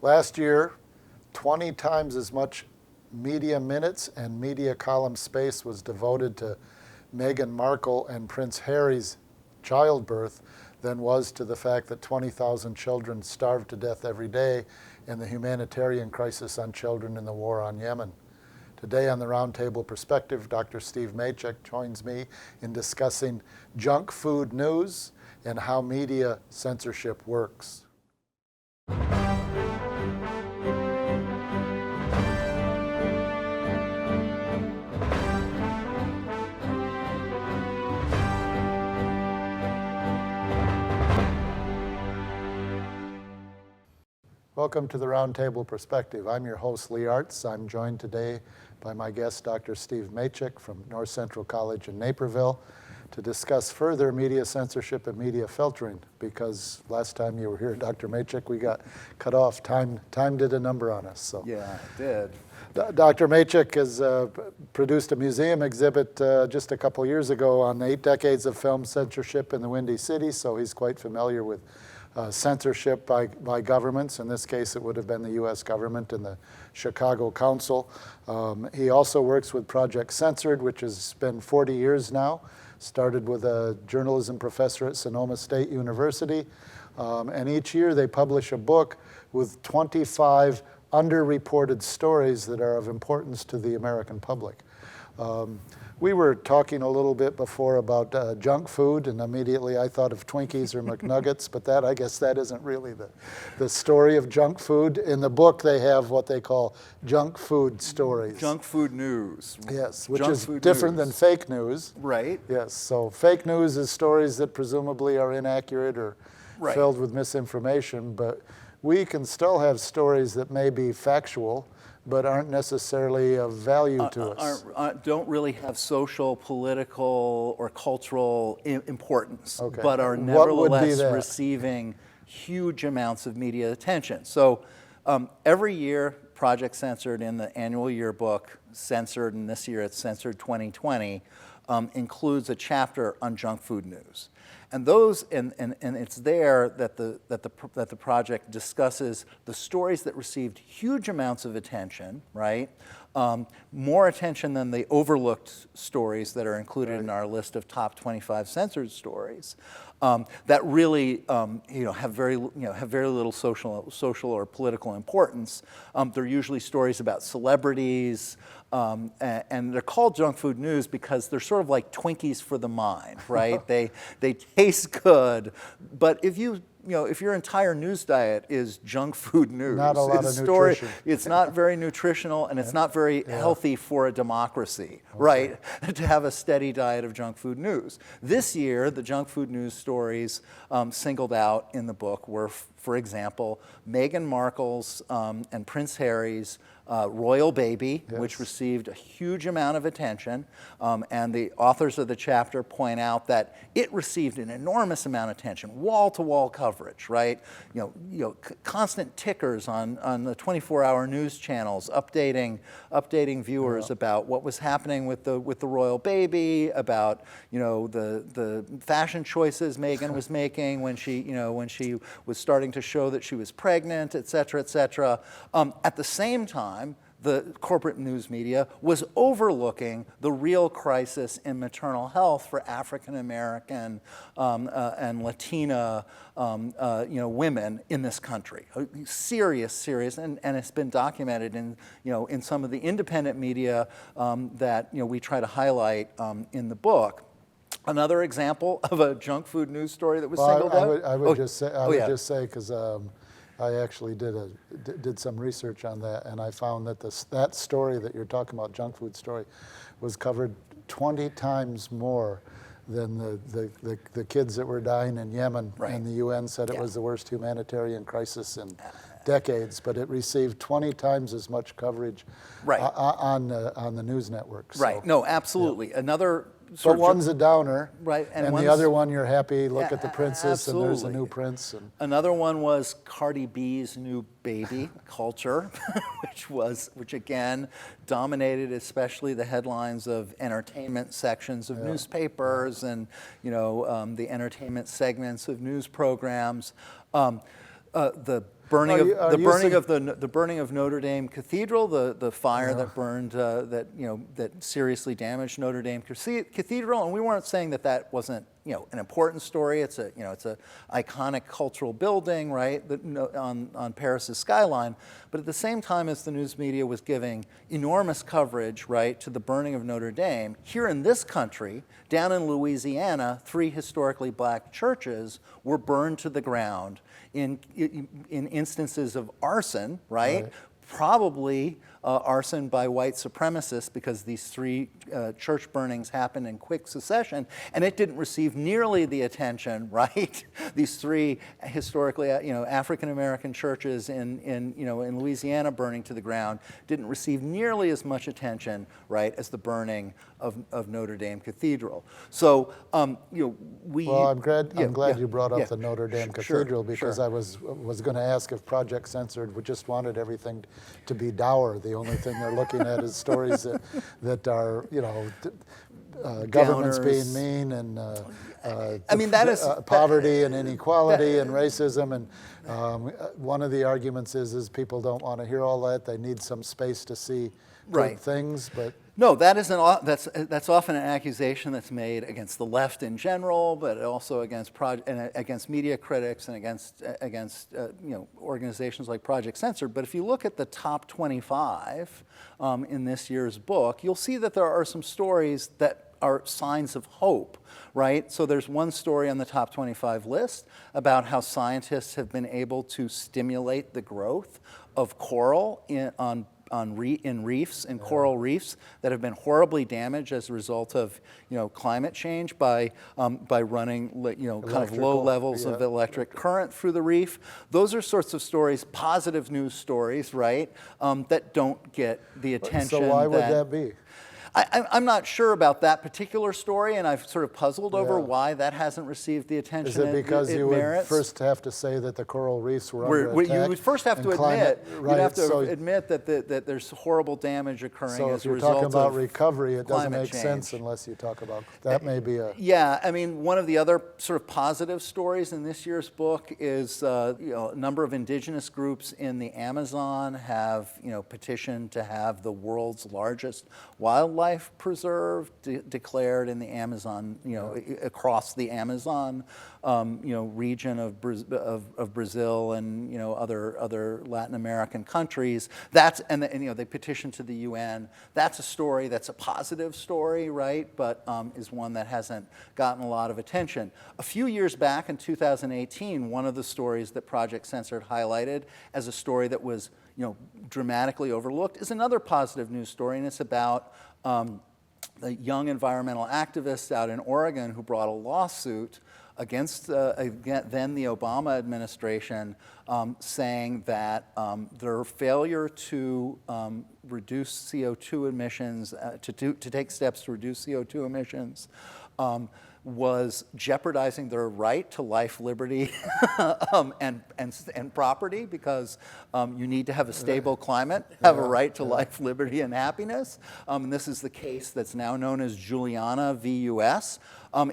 Last year, 20 times as much media minutes and media column space was devoted to Meghan Markle and Prince Harry's childbirth than was to the fact that 20,000 children starve to death every day in the humanitarian crisis on children in the war on Yemen. Today on the Roundtable Perspective, Dr. Steve Macek joins me in discussing junk food news and how media censorship works. Welcome to the Roundtable Perspective. I'm your host, Lee Artz. I'm joined today by my guest, Dr. Steve Macek from North Central College in Naperville, to discuss further media censorship and media filtering, because last time you were here, Dr. Macek, we got cut off. Time did a number on us. So. Yeah, it did. Dr. Macek has produced a museum exhibit just a couple years ago on 8 decades of film censorship in the Windy City, so he's quite familiar with censorship by governments. In this case, it would have been the U.S. government and the Chicago Council. He also works with Project Censored, which has been 40 years now. Started with a journalism professor at Sonoma State University. And each year they publish a book with 25 underreported stories that are of importance to the American public. We were talking a little bit before about junk food, and immediately I thought of Twinkies or McNuggets, but I guess that isn't really the story of junk food. In the book, they have what they call junk food stories. Junk food news. Yes, which is different than fake news. Right. Yes, so fake news is stories that presumably are inaccurate or filled with misinformation, but we can still have stories that may be factual, but aren't necessarily of value to us. Don't really have social, political, or cultural importance, Okay. but are nevertheless receiving huge amounts of media attention. So every year, Project Censored in the annual yearbook, Censored, and this year it's Censored 2020, includes a chapter on junk food news. And those, and it's there that the project discusses the stories that received huge amounts of attention, right? More attention than the overlooked stories that are included in our list of top 25 censored stories. That really, have very little social or political importance. They're usually stories about celebrities, and they're called junk food news because they're sort of like Twinkies for the mind, right? They taste good, but if your entire news diet is junk food news, not a lot of nutrition. It's not very nutritional, and it's not very healthy for a democracy, right? To have a steady diet of junk food news. This year, the junk food news stories singled out in the book were, for example, Meghan Markle's and Prince Harry's royal baby, which received a huge amount of attention, and the authors of the chapter point out that it received an enormous amount of attention, wall-to-wall coverage, right? Constant tickers on the 24-hour news channels, updating viewers about what was happening with the royal baby, about the fashion choices Meghan was making when she was starting to show that she was pregnant, et cetera, et cetera. At the same time, the corporate news media was overlooking the real crisis in maternal health for African American and Latina women in this country. Serious, and it's been documented in some of the independent media that we try to highlight in the book. Another example of a junk food news story that was singled out. I would just say, because I actually did some research on that, and I found that that story that you're talking about, junk food story, was covered 20 times more than the kids that were dying in Yemen. And the UN said it was the worst humanitarian crisis in decades, but it received 20 times as much coverage on the news networks. Right. So, no, absolutely. Another. But one's a downer, right? And the other one, you're happy. Look at the princess, and there's a new prince. And another one was Cardi B's new baby culture, which again dominated especially the headlines of entertainment sections of newspapers and the entertainment segments of news programs. The burning of Are the you burning sug- of the burning of Notre Dame Cathedral, the fire that burned that seriously damaged Notre Dame Cathedral, and we weren't saying that wasn't an important story. It's a iconic cultural building, right, on Paris's skyline. But at the same time as the news media was giving enormous coverage, right, to the burning of Notre Dame, here in this country, down in Louisiana, 3 historically black churches were burned to the ground in instances of arson, right? Probably arson by white supremacists, because these 3 church burnings happened in quick succession, and it didn't receive nearly the attention, right? These 3 historically, African American churches in Louisiana burning to the ground didn't receive nearly as much attention, right, as the burning of Notre Dame Cathedral. So, we. Well, I'm glad you brought up the yeah. Notre Dame Cathedral, because I was going to ask if Project Censored just wanted everything to be dour. The only thing they're looking at is stories that are, governments being mean, and poverty and inequality and racism. And one of the arguments is people don't want to hear all that. They need some space to see good things, but. No, that's often an accusation that's made against the left in general, but also against media critics and against organizations like Project Censored. But if you look at the top 25 in this year's book, you'll see that there are some stories that are signs of hope, right? So there's one story on the top 25 list about how scientists have been able to stimulate the growth of coral in reefs, in coral reefs that have been horribly damaged as a result of climate change by running kind of low levels of electric current through the reef. Those are sorts of stories, positive news stories, right, that don't get the attention. So why would that be? I'm not sure about that particular story, and I've sort of puzzled over why that hasn't received the attention Is it because it you merits. would first have to say that the coral reefs were under attack? You would first have to admit, admit that there's horrible damage occurring so as a result of. So if you're talking about recovery, it doesn't make change. sense unless you talk about that. May be a. Yeah, I mean, one of the other sort of positive stories in this year's book is a number of indigenous groups in the Amazon have petitioned to have the world's largest wildlife preserve declared in the Amazon, across the Amazon, region of Brazil and other Latin American countries. They petitioned to the UN. That's a story that's a positive story, right? But is one that hasn't gotten a lot of attention. A few years back in 2018, one of the stories that Project Censored highlighted as a story that was dramatically overlooked is another positive news story, and it's about the young environmental activists out in Oregon who brought a lawsuit against then the Obama administration, saying that their failure to reduce CO2 emissions, to take steps to reduce CO2 emissions, was jeopardizing their right to life, liberty, and property, because you need to have a stable climate, have a right to life, liberty, and happiness. And this is the case that's now known as Juliana v. U.S.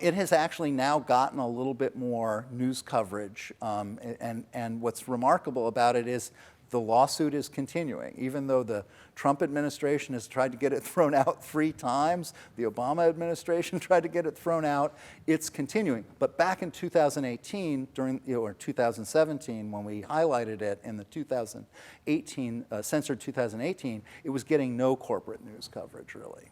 It has actually now gotten a little bit more news coverage, and what's remarkable about it is the lawsuit is continuing. Even though the Trump administration has tried to get it thrown out 3 times, the Obama administration tried to get it thrown out, it's continuing. But back in 2018, or 2017, when we highlighted it in the 2018, censored 2018, it was getting no corporate news coverage, really.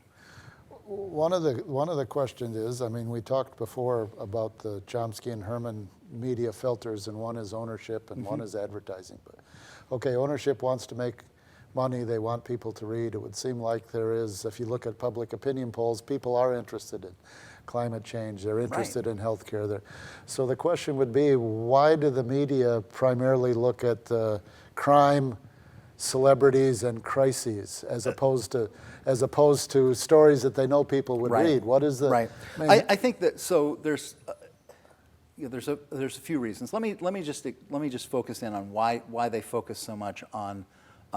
One of the questions is, I mean, we talked before about the Chomsky and Herman media filters, and one is ownership and one is advertising. But okay, ownership wants to make money, they want people to read. It would seem like there is, if you look at public opinion polls, people are interested in climate change, they're interested in healthcare. So the question would be, why do the media primarily look at crime, celebrities, and crises as opposed to stories that they know people would read? What is the I think that there's a few reasons. Let me just focus in on why they focus so much on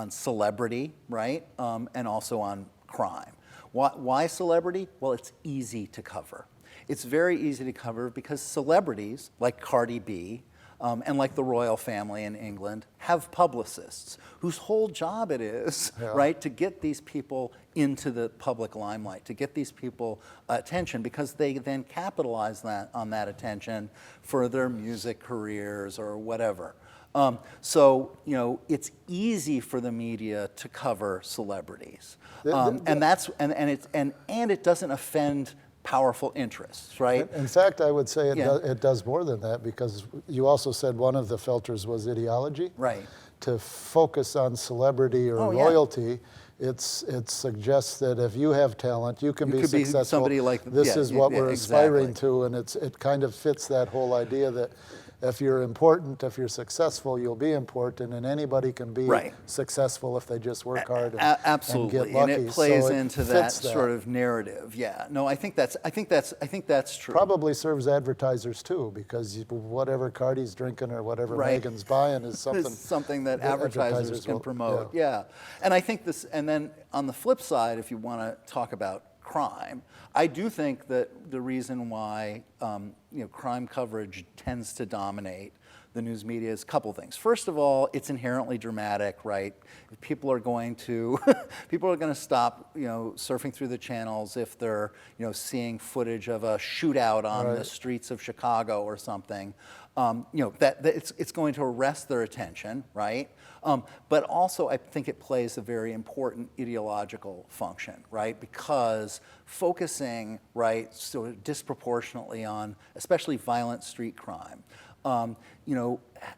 celebrity, right? And also on crime. Why celebrity? Well, it's easy to cover. It's very easy to cover because celebrities like Cardi B, and like the royal family in England, have publicists whose whole job it is, right, to get these people into the public limelight, to get these people attention, because they then capitalize on that attention for their music careers or whatever. So, you know, it's easy for the media to cover celebrities, and it doesn't offend powerful interests, right? In fact, I would say it does more than that, because you also said one of the filters was ideology. Right. To focus on celebrity or loyalty, it suggests that if you have talent, you can be successful. Be somebody like this is what we're aspiring to, and it kind of fits that whole idea that if you're important, if you're successful, you'll be important, and anybody can be successful if they just work hard and get lucky. And it plays into that fits sort of narrative. Yeah, no, I think that's true. Probably serves advertisers too, because whatever Cardi's drinking or whatever Megan's buying is something that advertisers can promote. Yeah, and I think this. And then on the flip side, if you want to talk about crime, I do think that the reason why crime coverage tends to dominate the news media is a couple things. First of all, it's inherently dramatic, right? People are going to stop, surfing through the channels if they're, seeing footage of a shootout on the streets of Chicago or something. That it's going to arrest their attention, right? But also, I think it plays a very important ideological function, right? Because focusing, right, sort of disproportionately on, especially violent street crime,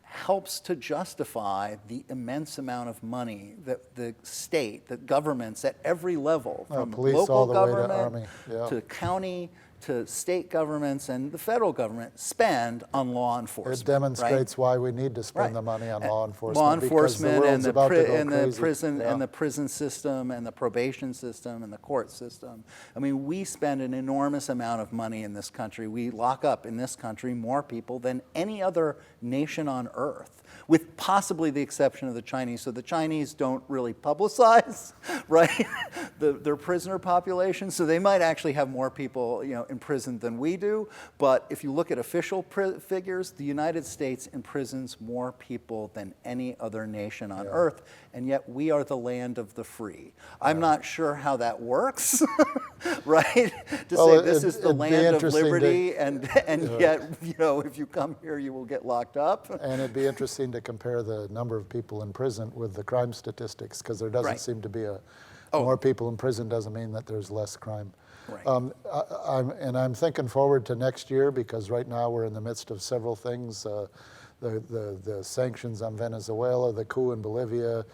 helps to justify the immense amount of money that the state, that governments at every level, from police local all the government way to army, to county, to state governments and the federal government spend on law enforcement. It demonstrates why we need to spend the money on law enforcement. Law enforcement and the prison and the prison system and the probation system and the court system. I mean, we spend an enormous amount of money in this country. We lock up in this country more people than any other nation on earth, with possibly the exception of the Chinese. So the Chinese don't really publicize, right, their prisoner population. So they might actually have more people, imprisoned than we do. But if you look at official figures, the United States imprisons more people than any other nation on earth, and yet we are the land of the free. I'm not sure how that works, right? To say this is the land of liberty, and yet, if you come here, you will get locked up. And it'd be interesting to compare the number of people in prison with the crime statistics, because there doesn't seem to be more people in prison doesn't mean that there's less crime. Right. I'm thinking forward to next year, because right now we're in the midst of several things. The sanctions on Venezuela, the coup in Bolivia,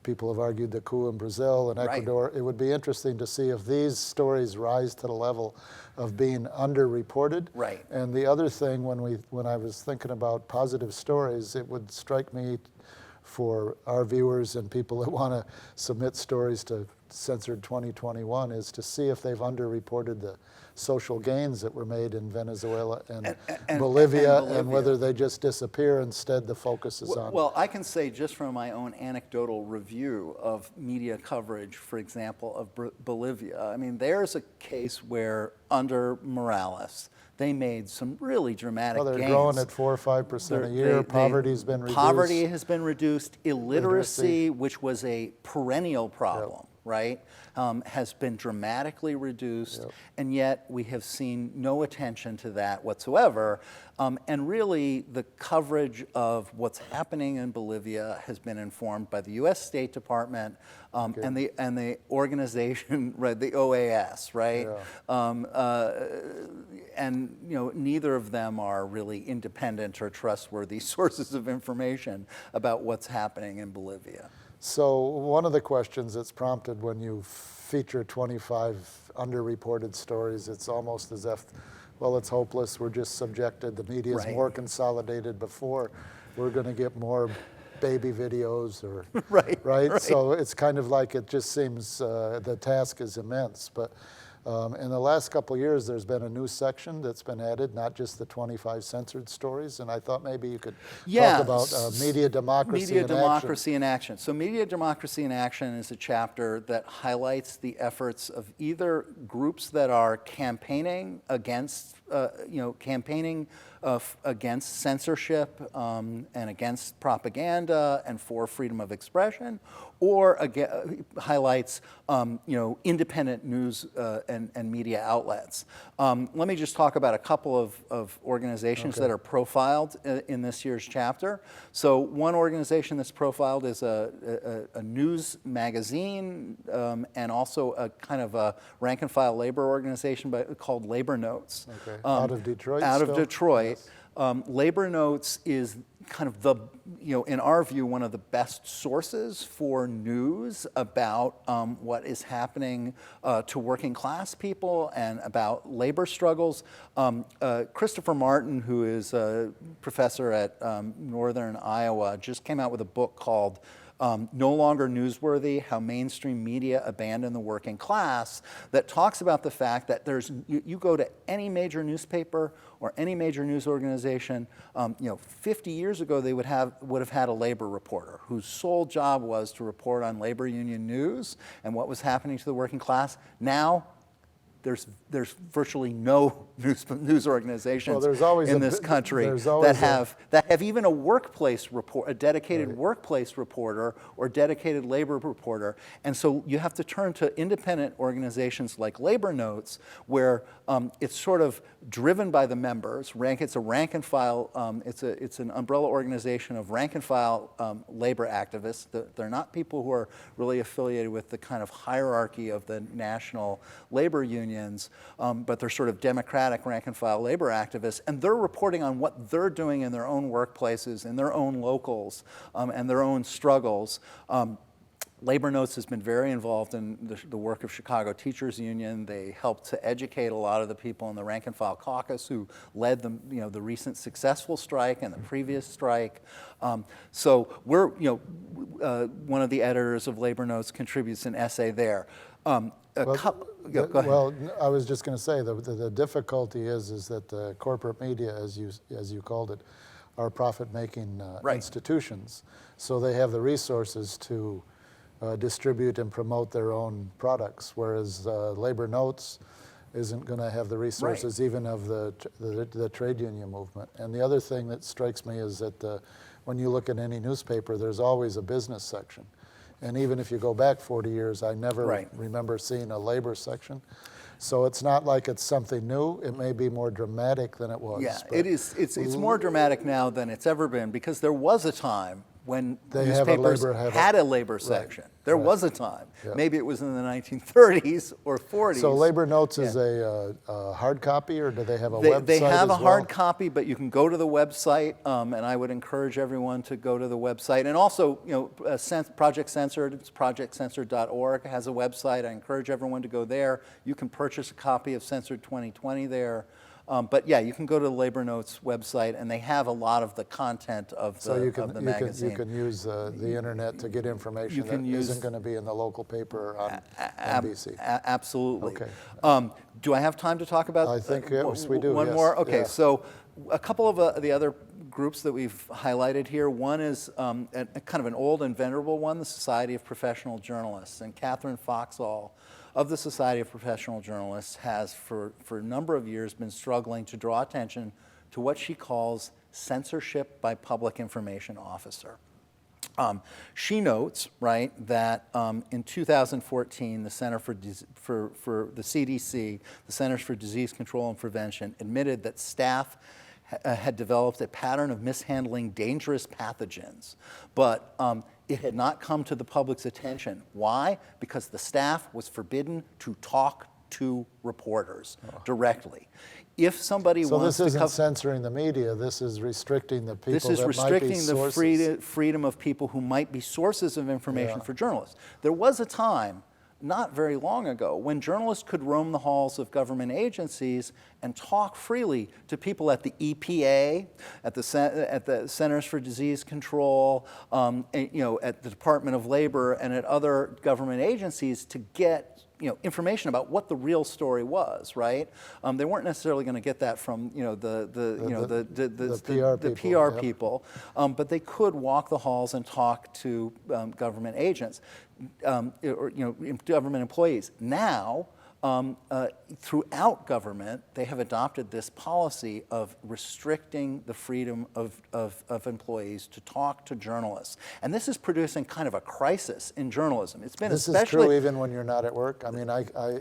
people have argued the coup in Brazil and Ecuador. It would be interesting to see if these stories rise to the level of being underreported. Right. And the other thing, when I was thinking about positive stories, it would strike me for our viewers and people that want to submit stories to Censored 2021 is to see if they've underreported the social gains that were made in Venezuela and Bolivia, and whether they just disappear. Instead, the focus is on. Well, I can say just from my own anecdotal review of media coverage, for example, of Bolivia, I mean, there's a case where under Morales, they made some really dramatic gains. They're growing at 4 or 5% a year. Poverty's been reduced. Poverty has been reduced. Illiteracy, which was a perennial problem, right, has been dramatically reduced, and yet we have seen no attention to that whatsoever. And really, the coverage of what's happening in Bolivia has been informed by the U.S. State Department and the organization, right, the OAS, right? And neither of them are really independent or trustworthy sources of information about what's happening in Bolivia. So one of the questions that's prompted when you feature 25 underreported stories, it's almost as if, well, it's hopeless, we're just subjected, the media is more consolidated before, we're going to get more baby videos or, right? So it's kind of like it just seems the task is immense. But in the last couple of years, there's been a new section that's been added, not just the 25 censored stories, and I thought maybe you could talk about media democracy in action. So Media Democracy in Action is a chapter that highlights the efforts of either groups that are campaigning against campaigning against censorship and against propaganda and for freedom of expression, or highlights independent news and media outlets. Let me just talk about a couple of organizations that are profiled in this year's chapter. So one organization that's profiled is a news magazine and also a kind of a rank and file labor organization called Labor Notes. Okay. Out of Detroit. Out of still? Detroit. Yes. Labor Notes is kind of the, in our view, one of the best sources for news about what is happening to working class people and about labor struggles. Christopher Martin, who is a professor at Northern Iowa, just came out with a book called No Longer Newsworthy, How Mainstream Media Abandoned the Working Class, that talks about the fact that you go to any major newspaper or any major news organization, 50 years ago they would have had a labor reporter whose sole job was to report on labor union news and what was happening to the working class. Now, there's virtually no news organizations in this country that have even a workplace report, a dedicated workplace reporter or dedicated labor reporter. And so you have to turn to independent organizations like Labor Notes, where it's sort of driven by the members. It's a rank and file. It's an umbrella organization of rank and file labor activists. They're not people who are really affiliated with the kind of hierarchy of the national labor unions, but they're sort of democratic rank and file labor activists, and they're reporting on what they're doing in their own workplaces, in their own locals, and their own struggles. Labor Notes has been very involved in the work of Chicago Teachers Union. They helped to educate a lot of the people in the rank and file caucus who led the recent successful strike and the previous strike. So we're, one of the editors of Labor Notes contributes an essay there. Go ahead. Well, I was just going to say the difficulty is that the corporate media, as you called it, are profit-making institutions. So they have the resources to distribute and promote their own products, whereas Labor Notes isn't going to have the resources even of the trade union movement. And the other thing that strikes me is that when you look at any newspaper, there's always a business section. And even if you go back 40 years, I never remember seeing a labor section. So it's not like it's something new. It may be more dramatic than it was. Yeah, it is. It's more dramatic now than it's ever been, because there was a time when newspapers had a labor section. There was a time. Yeah. Maybe it was in the 1930s or 40s. So Labor Notes is a hard copy, or do they have a website They have as a hard copy, but you can go to the website, and I would encourage everyone to go to the website. And also, Project Censored, it's projectcensored.org, has a website. I encourage everyone to go there. You can purchase a copy of Censored 2020 there. But yeah, you can go to the Labor Notes website, and they have a lot of the content of the magazine. You can use the internet to get information that isn't going to be in the local paper on NBC. Absolutely. Okay. Do I have time to talk about? I think yes, we do. One yes. more. Okay. Yeah. So a couple of the other groups that we've highlighted here. One is kind of an old and venerable one, the Society of Professional Journalists, and Catherine Foxall of the Society of Professional Journalists has for a number of years been struggling to draw attention to what she calls censorship by public information officer. She notes, that in 2014, the Center for the CDC, the Centers for Disease Control and Prevention, admitted that staff had developed a pattern of mishandling dangerous pathogens, but it had not come to the public's attention. Why? Because the staff was forbidden to talk to reporters directly. If somebody wants to... So this isn't censoring the media, this is restricting the people that might be sources. This is restricting the freedom of people who might be sources of information for journalists. There was a time, not very long ago, when journalists could roam the halls of government agencies and talk freely to people at the EPA, at the Centers for Disease Control, at the Department of Labor, and at other government agencies to get information about what the real story was, right? They weren't necessarily going to get that from the PR people, but they could walk the halls and talk to government agents, or government employees. Now, throughout government, they have adopted this policy of restricting the freedom of employees to talk to journalists. And this is producing kind of a crisis in journalism. It's been This especially... is true even when you're not at work? I mean,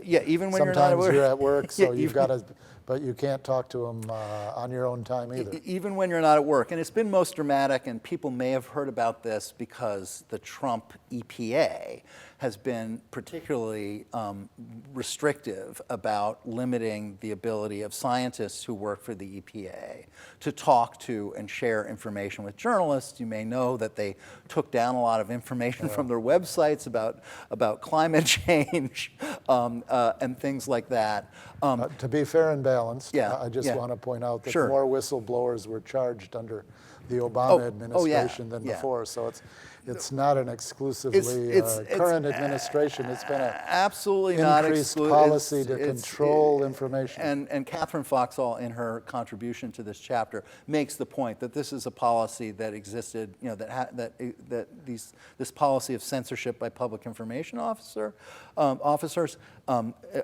yeah, even when you're not at work. Sometimes you're at work, so Yeah, you've got to, but you can't talk to them on your own time either. Even when you're not at work. And it's been most dramatic, and people may have heard about this because the Trump EPA has been particularly restrictive about limiting the ability of scientists who work for the EPA to talk to and share information with journalists. You may know that they took down a lot of information from their websites about climate change and things like that. To be fair and balanced, Yeah, I just yeah. want to point out that Sure. more whistleblowers were charged under the Obama administration than yeah. before. So it's not an exclusively current administration. It's been an absolutely not increased exclu- policy it's- to it's- control information. And Catherine Foxall, in her contribution to this chapter, makes the point that this is a policy that existed, you know, this policy of censorship by public information officers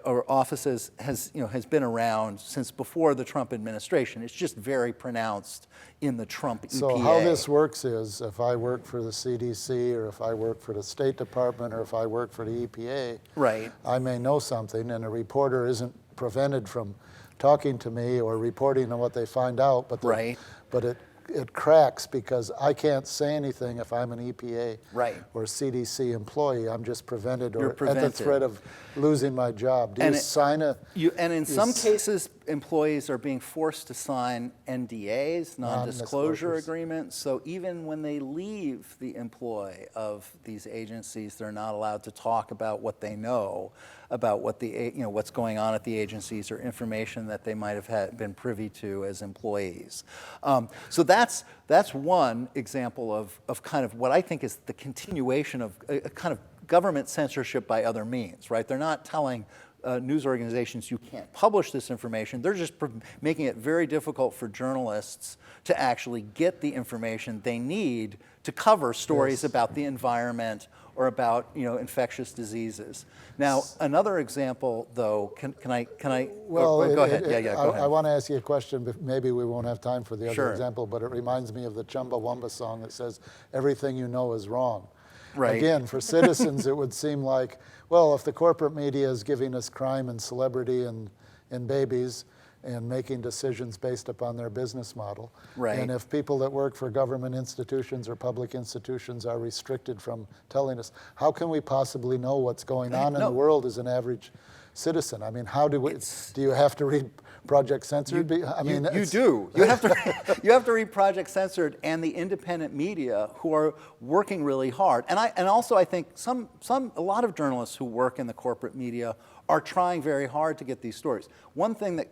or offices has been around since before the Trump administration. It's just very pronounced in the Trump EPA. So how this works is, if I work for the CDC, or if I work for the State Department, or if I work for the EPA, right. I may know something, and a reporter isn't prevented from talking to me or reporting on what they find out, but Right. but it cracks because I can't say anything if I'm an EPA Right. or CDC employee. I'm just prevented or You're at the prevented. threat of losing my job. Do And you sign a... And in some cases, employees are being forced to sign NDAs, non-disclosure Non-disclosures. agreements. So even when they leave the employ of these agencies, they're not allowed to talk about what they know about what what's going on at the agencies or information that they might have been privy to as employees. So that's one example of kind of what I think is the continuation of a kind of government censorship by other means, right? They're not telling news organizations you can't publish this information. They're just making it very difficult for journalists to actually get the information they need to cover stories about the environment or about infectious diseases. Now, another example, though, can I? Well, go ahead. Go ahead. I want to ask you a question, but maybe we won't have time for the other Sure. example, but it reminds me of the Chumbawamba song that says, everything you know is wrong. Right. Again, for citizens, it would seem like, well, if the corporate media is giving us crime and celebrity and babies and making decisions based upon their business model, Right. and if people that work for government institutions or public institutions are restricted from telling us, how can we possibly know what's going on in the world as an average citizen? I mean, how do we? Do you have to read Project Censored? You do. You have to. You have to read Project Censored and the independent media who are working really hard. And also I think a lot of journalists who work in the corporate media are trying very hard to get these stories. One thing that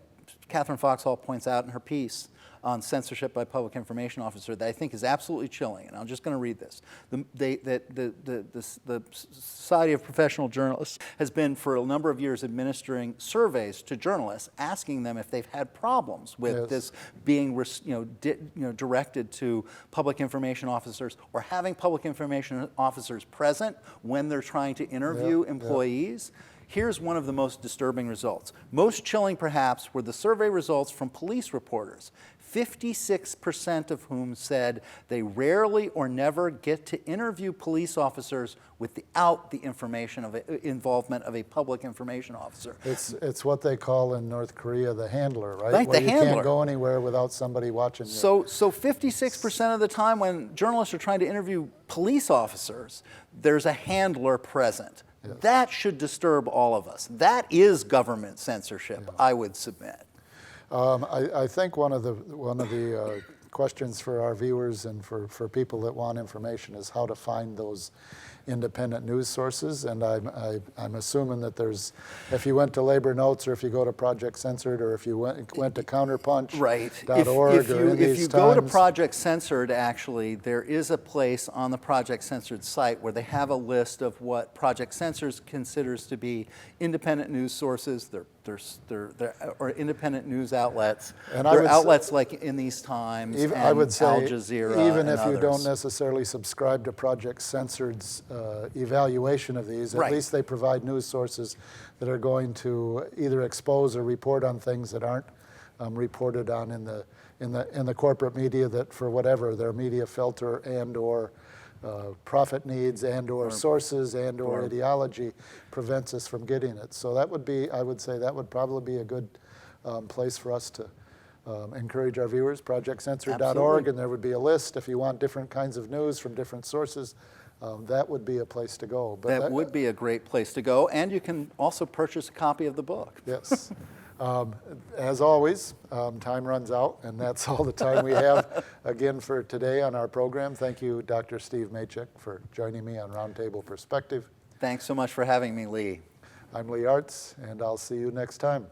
Catherine Foxall points out in her piece on censorship by public information officer that I think is absolutely chilling, and I'm just going to read this. The Society of Professional Journalists has been for a number of years administering surveys to journalists, asking them if they've had problems with this being directed to public information officers or having public information officers present when they're trying to interview employees. Here's one of the most disturbing results. Most chilling, perhaps, were the survey results from police reporters, 56% of whom said they rarely or never get to interview police officers without the involvement of a public information officer. It's what they call in North Korea the handler, right? Right, Where the you handler. can't go anywhere without somebody watching you. So 56% of the time when journalists are trying to interview police officers, there's a handler present. That should disturb all of us. That is government censorship, I would submit. I think one of the questions for our viewers and for people that want information is how to find those independent news sources. And I'm assuming that if you went to Labor Notes or if you go to Project Censored or if you went to counterpunch.org Right. If you go to Project Censored, actually, there is a place on the Project Censored site where they have a list of what Project Censored considers to be independent news sources. or independent news outlets. And There I are would outlets like In These Times and I would say, Al Jazeera even and if you don't others. necessarily subscribe to Project Censored's evaluation of these, at Right. least they provide news sources that are going to either expose or report on things that aren't reported on in the corporate media, that for whatever their media filter and or profit needs and or sources and or ideology prevents us from getting it. So that would be, I would say, that would probably be a good place for us to encourage our viewers, projectcensored.org, Absolutely. and there would be a list if you want different kinds of news from different sources. That would be a place to go. But That would be a great place to go, and you can also purchase a copy of the book. Yes. As always, time runs out, and that's all the time we have again for today on our program. Thank you, Dr. Steve Macek, for joining me on Roundtable Perspective. Thanks so much for having me, Lee. I'm Lee Artz, and I'll see you next time.